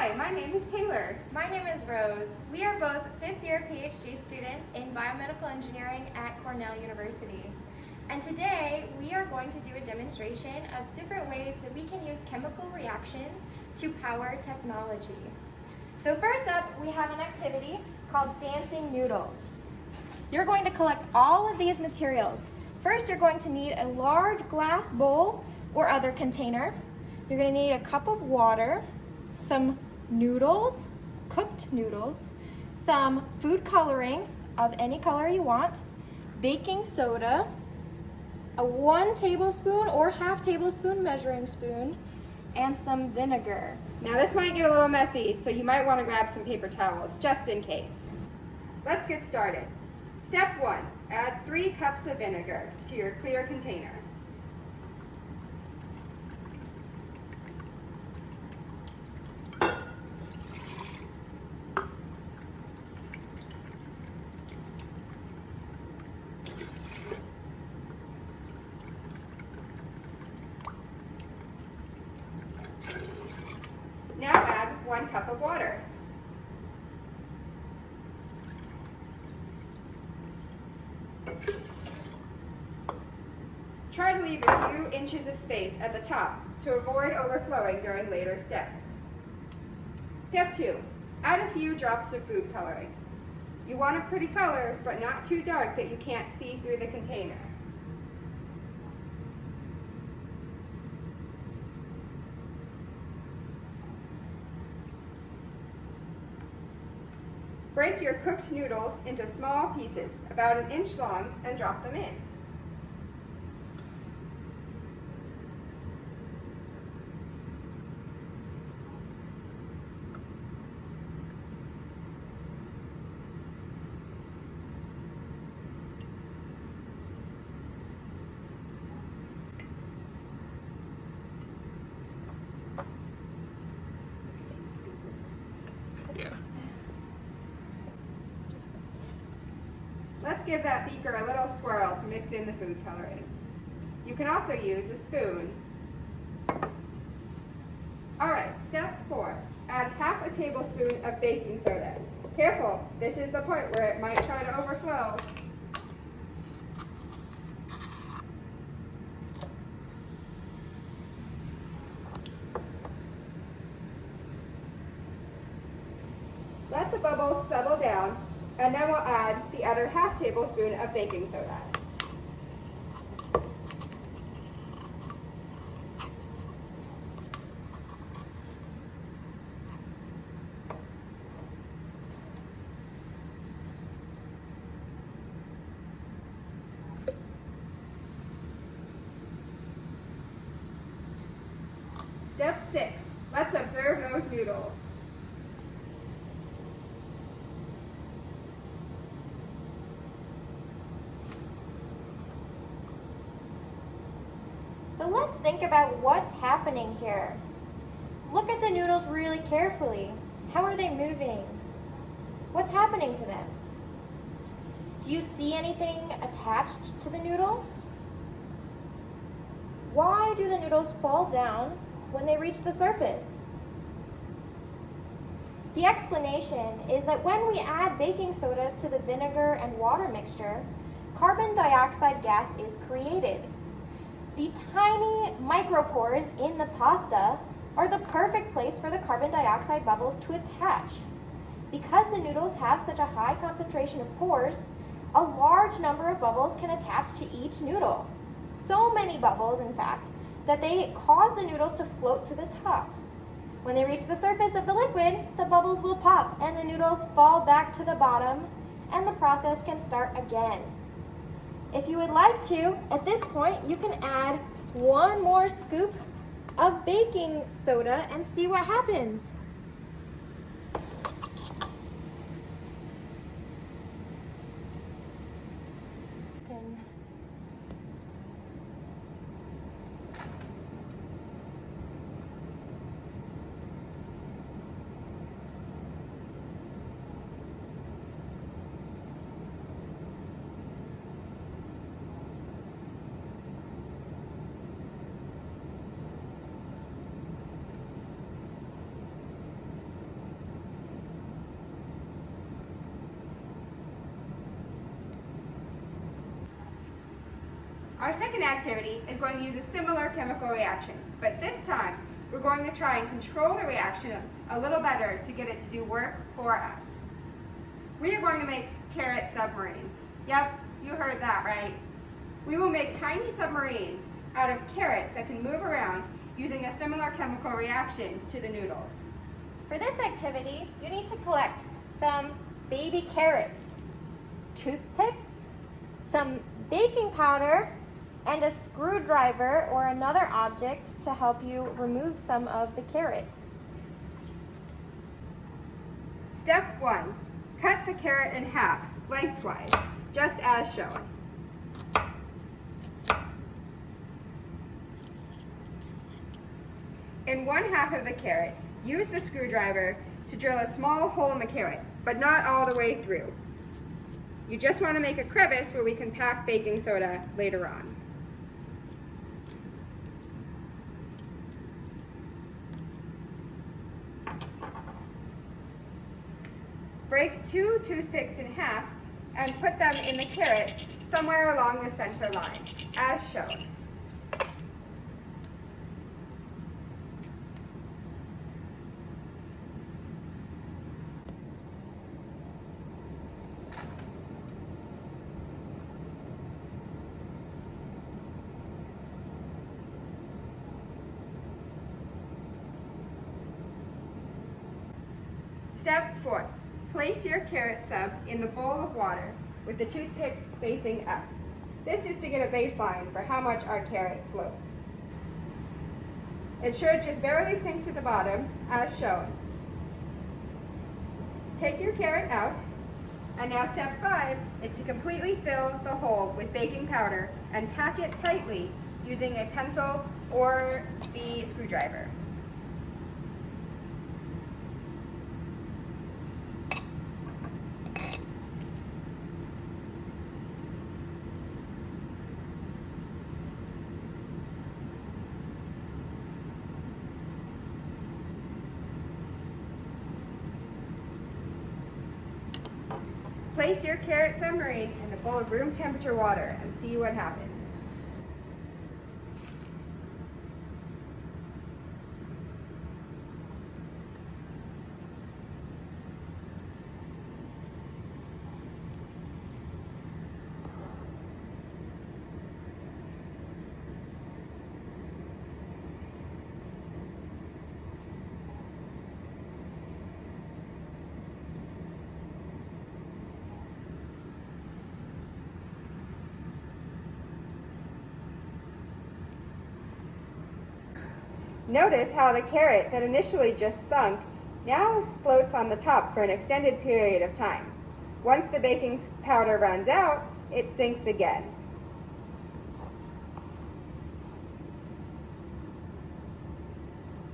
Hi, my name is Taylor. My name is Rose. We are both fifth-year PhD students in biomedical engineering at Cornell University. And today we are going to do a demonstration of different ways that we can use chemical reactions to power technology. So first up, we have an activity called dancing noodles. You're going to collect all of these materials. First, you're going to need a large glass bowl or other container. You're going to need a cup of water, some noodles, cooked noodles, some food coloring of any color you want, baking soda, a 1 tablespoon or half tablespoon measuring spoon, and some vinegar. Now this might get a little messy, so you might want to grab some paper towels just in case. Let's get started. Step 1, add 3 cups of vinegar to your clear container. Now add 1 cup of water. Try to leave a few inches of space at the top to avoid overflowing during later steps. Step 2, add a few drops of food coloring. You want a pretty color, but not too dark that you can't see through the container. Break your cooked noodles into small pieces, about 1 inch long, and drop them in. Yeah. Let's give that beaker a little swirl to mix in the food coloring. You can also use a spoon. Alright, step 4. Add half a tablespoon of baking soda. Careful, this is the part where it might try to overflow. Let the bubbles settle down, and then we'll add the other half tablespoon of baking soda. Step 6. Let's observe those noodles. So let's think about what's happening here. Look at the noodles really carefully. How are they moving? What's happening to them? Do you see anything attached to the noodles? Why do the noodles fall down when they reach the surface? The explanation is that when we add baking soda to the vinegar and water mixture, carbon dioxide gas is created. The tiny micropores in the pasta are the perfect place for the carbon dioxide bubbles to attach. Because the noodles have such a high concentration of pores, a large number of bubbles can attach to each noodle. So many bubbles, in fact, that they cause the noodles to float to the top. When they reach the surface of the liquid, the bubbles will pop and the noodles fall back to the bottom, and the process can start again. If you would like to, at this point, you can add 1 more scoop of baking soda and see what happens. Our second activity is going to use a similar chemical reaction, but this time we're going to try and control the reaction a little better to get it to do work for us. We are going to make carrot submarines. Yep, you heard that right. We will make tiny submarines out of carrots that can move around using a similar chemical reaction to the noodles. For this activity, you need to collect some baby carrots, toothpicks, some baking powder, and a screwdriver or another object to help you remove some of the carrot. Step 1. Cut the carrot in half, lengthwise, just as shown. In one half of the carrot, use the screwdriver to drill a small hole in the carrot, but not all the way through. You just want to make a crevice where we can pack baking soda later on. Break 2 toothpicks in half and put them in the carrot somewhere along the center line, as shown. Step 4. Place your carrot sub in the bowl of water with the toothpicks facing up. This is to get a baseline for how much our carrot floats. It should just barely sink to the bottom, as shown. Take your carrot out, and now step 5 is to completely fill the hole with baking powder and pack it tightly using a pencil or the screwdriver. Place your carrot submarine in a bowl of room temperature water and see what happens. Notice how the carrot that initially just sunk now floats on the top for an extended period of time. Once the baking powder runs out, it sinks again.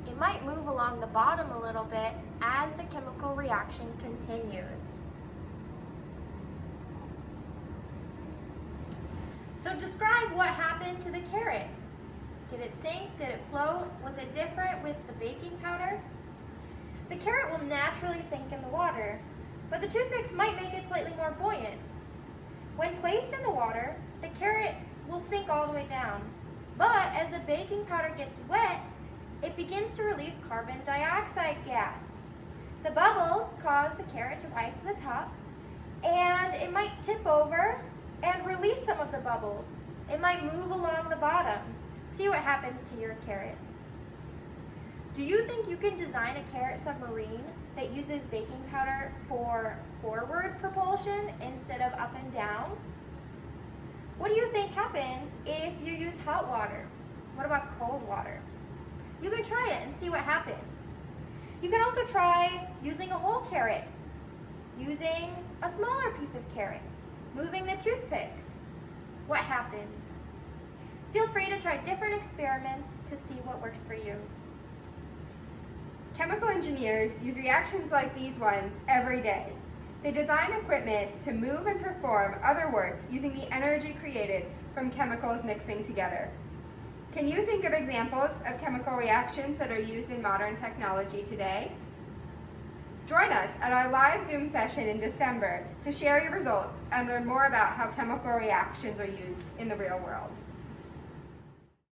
It might move along the bottom a little bit as the chemical reaction continues. So describe what happened to the carrot. Did it sink? Did it float? Was it different with the baking powder? The carrot will naturally sink in the water, but the toothpicks might make it slightly more buoyant. When placed in the water, the carrot will sink all the way down. But as the baking powder gets wet, it begins to release carbon dioxide gas. The bubbles cause the carrot to rise to the top, and it might tip over and release some of the bubbles. It might move along the bottom. See what happens to your carrot. Do you think you can design a carrot submarine that uses baking powder for forward propulsion instead of up and down? What do you think happens if you use hot water? What about cold water? You can try it and see what happens. You can also try using a whole carrot, using a smaller piece of carrot, moving the toothpicks. What happens? Feel free to try different experiments to see what works for you. Chemical engineers use reactions like these ones every day. They design equipment to move and perform other work using the energy created from chemicals mixing together. Can you think of examples of chemical reactions that are used in modern technology today? Join us at our live Zoom session in December to share your results and learn more about how chemical reactions are used in the real world.